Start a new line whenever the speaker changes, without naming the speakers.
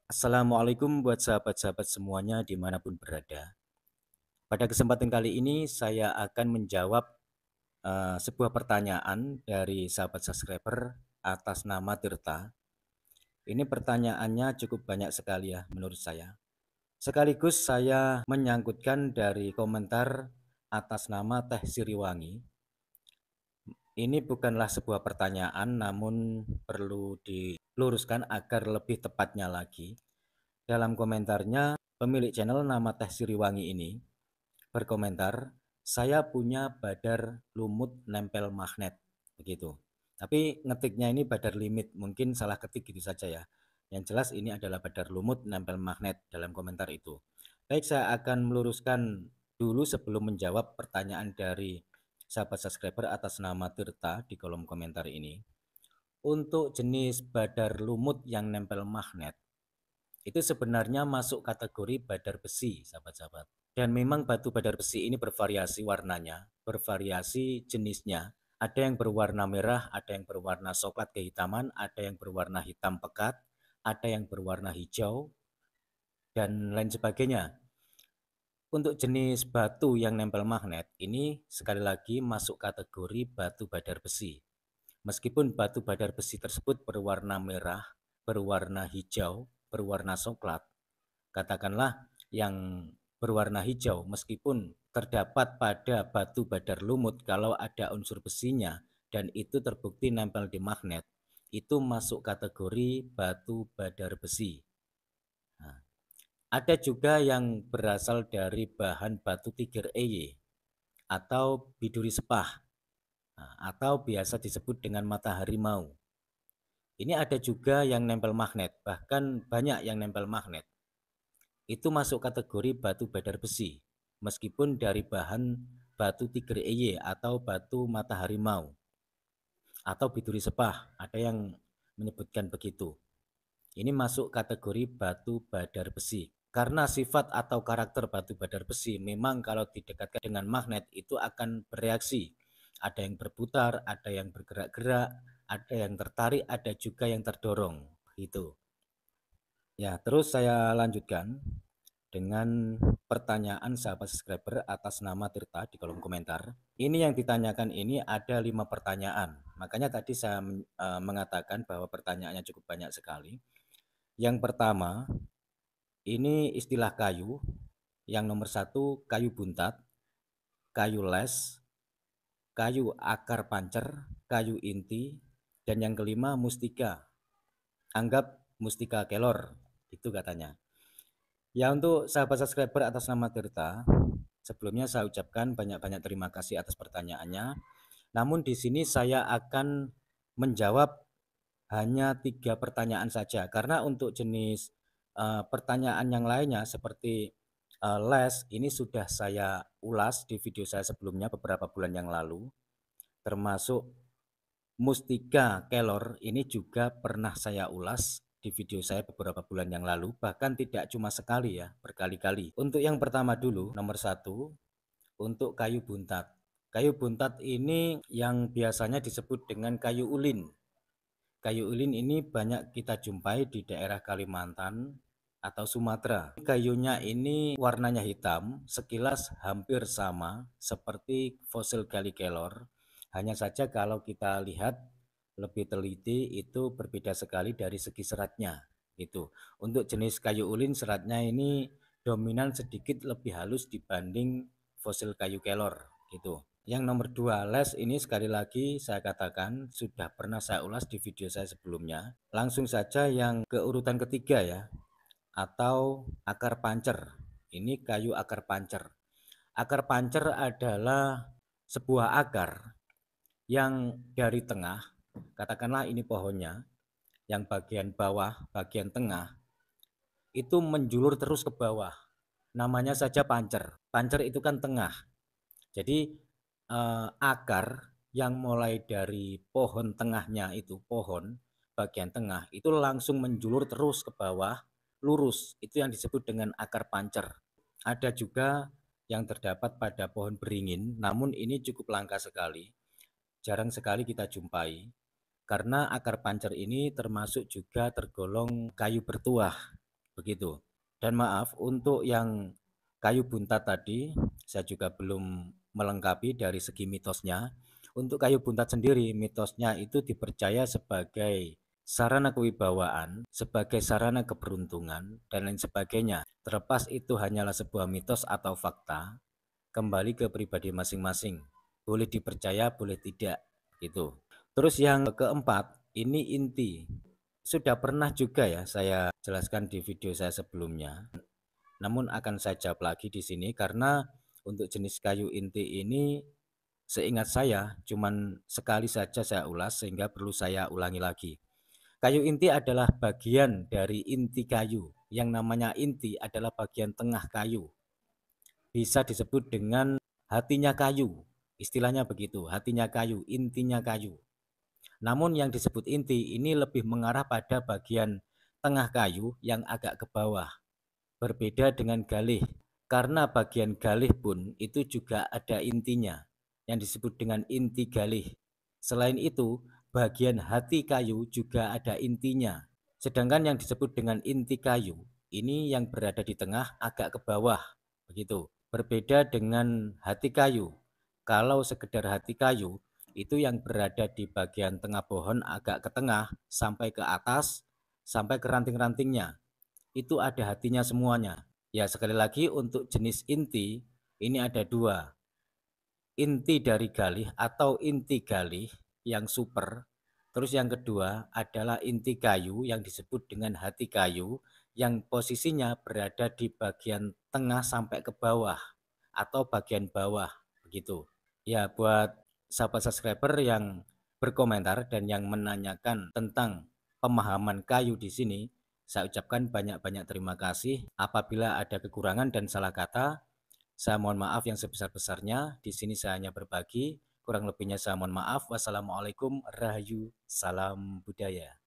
Assalamualaikum buat sahabat-sahabat semuanya dimanapun berada. Pada kesempatan kali ini saya akan menjawab sebuah pertanyaan dari sahabat subscriber atas nama Tirta. Ini pertanyaannya cukup banyak sekali ya menurut saya. Sekaligus saya menyangkutkan dari komentar atas nama Teh Siriwangi. Ini bukanlah sebuah pertanyaan namun perlu diluruskan agar lebih tepatnya lagi. Dalam komentarnya, pemilik channel nama Teh Siriwangi ini berkomentar, saya punya badar lumut nempel magnet, begitu. Tapi ngetiknya ini badar limit, mungkin salah ketik gitu saja ya. Yang jelas ini adalah badar lumut nempel magnet dalam komentar itu. Baik, saya akan meluruskan dulu sebelum menjawab pertanyaan dari sahabat subscriber atas nama Tirta di kolom komentar ini. Untuk jenis badar lumut yang nempel magnet, itu sebenarnya masuk kategori badar besi, sahabat-sahabat. Dan memang batu badar besi ini bervariasi warnanya, bervariasi jenisnya. Ada yang berwarna merah, ada yang berwarna coklat kehitaman, ada yang berwarna hitam pekat, ada yang berwarna hijau, dan lain sebagainya. Untuk jenis batu yang nempel magnet, ini sekali lagi masuk kategori batu badar besi. Meskipun batu badar besi tersebut berwarna merah, berwarna hijau, berwarna coklat, katakanlah yang berwarna hijau meskipun terdapat pada batu badar lumut kalau ada unsur besinya dan itu terbukti nempel di magnet, itu masuk kategori batu badar besi. Nah, ada juga yang berasal dari bahan batu tiger eye atau biduri sepah, atau biasa disebut dengan mata harimau. Ini ada juga yang nempel magnet, bahkan banyak yang nempel magnet. Itu masuk kategori batu badar besi, meskipun dari bahan batu tiger eye atau batu mata harimau atau biduri sepah, ada yang menyebutkan begitu. Ini masuk kategori batu badar besi. Karena sifat atau karakter batu badar besi memang kalau didekatkan dengan magnet itu akan bereaksi. Ada yang berputar, ada yang bergerak-gerak, ada yang tertarik, ada juga yang terdorong. Gitu. Ya, terus saya lanjutkan dengan pertanyaan sahabat subscriber atas nama Tirta di kolom komentar. Ini yang ditanyakan ini ada 5 pertanyaan. Makanya tadi saya mengatakan bahwa pertanyaannya cukup banyak sekali. Yang pertama, ini istilah kayu. Yang nomor 1 kayu buntat, kayu les, kayu akar pancer, kayu inti, dan yang kelima mustika. Anggap mustika kelor, itu katanya. Ya, untuk sahabat subscriber atas nama Tirta, sebelumnya saya ucapkan banyak-banyak terima kasih atas pertanyaannya. Namun di sini saya akan menjawab hanya 3 pertanyaan saja, karena untuk jenis pertanyaan yang lainnya seperti les ini sudah saya ulas di video saya sebelumnya beberapa bulan yang lalu, termasuk mustika kelor ini juga pernah saya ulas di video saya beberapa bulan yang lalu, bahkan tidak cuma sekali ya, berkali-kali. Untuk yang pertama dulu, nomor 1, untuk kayu buntat. Kayu buntat ini yang biasanya disebut dengan kayu ulin. Kayu ulin ini banyak kita jumpai di daerah Kalimantan atau Sumatera. Kayunya ini warnanya hitam, sekilas hampir sama seperti fosil Gali Kelor. Hanya saja kalau kita lihat lebih teliti itu berbeda sekali dari segi seratnya. Itu. Untuk jenis kayu ulin seratnya ini dominan sedikit lebih halus dibanding fosil kayu kelor gitu. Yang nomor 2, les ini sekali lagi saya katakan sudah pernah saya ulas di video saya sebelumnya. Langsung saja yang ke urutan ketiga ya, atau akar pancer. Ini kayu akar pancer. Akar pancer adalah sebuah akar yang dari tengah, katakanlah ini pohonnya, yang bagian bawah, bagian tengah, itu menjulur terus ke bawah. Namanya saja pancer. Pancer itu kan tengah. Jadi akar yang mulai dari pohon tengahnya itu, pohon bagian tengah, itu langsung menjulur terus ke bawah, lurus. Itu yang disebut dengan akar pancer. Ada juga yang terdapat pada pohon beringin, namun ini cukup langka sekali. Jarang sekali kita jumpai. Karena akar pancer ini termasuk juga tergolong kayu bertuah. begitu. Dan maaf untuk yang kayu buntat tadi, saya juga belum melengkapi dari segi mitosnya. Untuk kayu buntat sendiri, mitosnya itu dipercaya sebagai sarana kewibawaan, sebagai sarana keberuntungan, dan lain sebagainya. Terlepas itu hanyalah sebuah mitos atau fakta, kembali ke pribadi masing-masing. Boleh dipercaya, boleh tidak, gitu. Terus yang keempat, ini inti. Sudah pernah juga ya saya jelaskan di video saya sebelumnya. Namun akan saya jawab lagi di sini karena untuk jenis kayu inti ini seingat saya cuman sekali saja saya ulas sehingga perlu saya ulangi lagi. Kayu inti adalah bagian dari inti kayu. Yang namanya inti adalah bagian tengah kayu. Bisa disebut dengan hatinya kayu. Istilahnya begitu, hatinya kayu, intinya kayu. Namun yang disebut inti ini lebih mengarah pada bagian tengah kayu yang agak ke bawah. Berbeda dengan galih, karena bagian galih pun itu juga ada intinya, yang disebut dengan inti galih. Selain itu, bagian hati kayu juga ada intinya. Sedangkan yang disebut dengan inti kayu, ini yang berada di tengah agak ke bawah, begitu. Berbeda dengan hati kayu. Kalau sekedar hati kayu, itu yang berada di bagian tengah pohon agak ke tengah sampai ke atas, sampai ke ranting-rantingnya. Itu ada hatinya semuanya. Ya sekali lagi untuk jenis inti, ini ada dua. Inti dari galih atau inti galih yang super. Terus yang kedua adalah inti kayu yang disebut dengan hati kayu yang posisinya berada di bagian tengah sampai ke bawah atau bagian bawah begitu. Ya buat sahabat subscriber yang berkomentar dan yang menanyakan tentang pemahaman kayu di sini, saya ucapkan banyak-banyak terima kasih. Apabila ada kekurangan dan salah kata, saya mohon maaf yang sebesar-besarnya. Di sini saya hanya berbagi, kurang lebihnya saya mohon maaf. Wassalamualaikum, rahayu, salam budaya.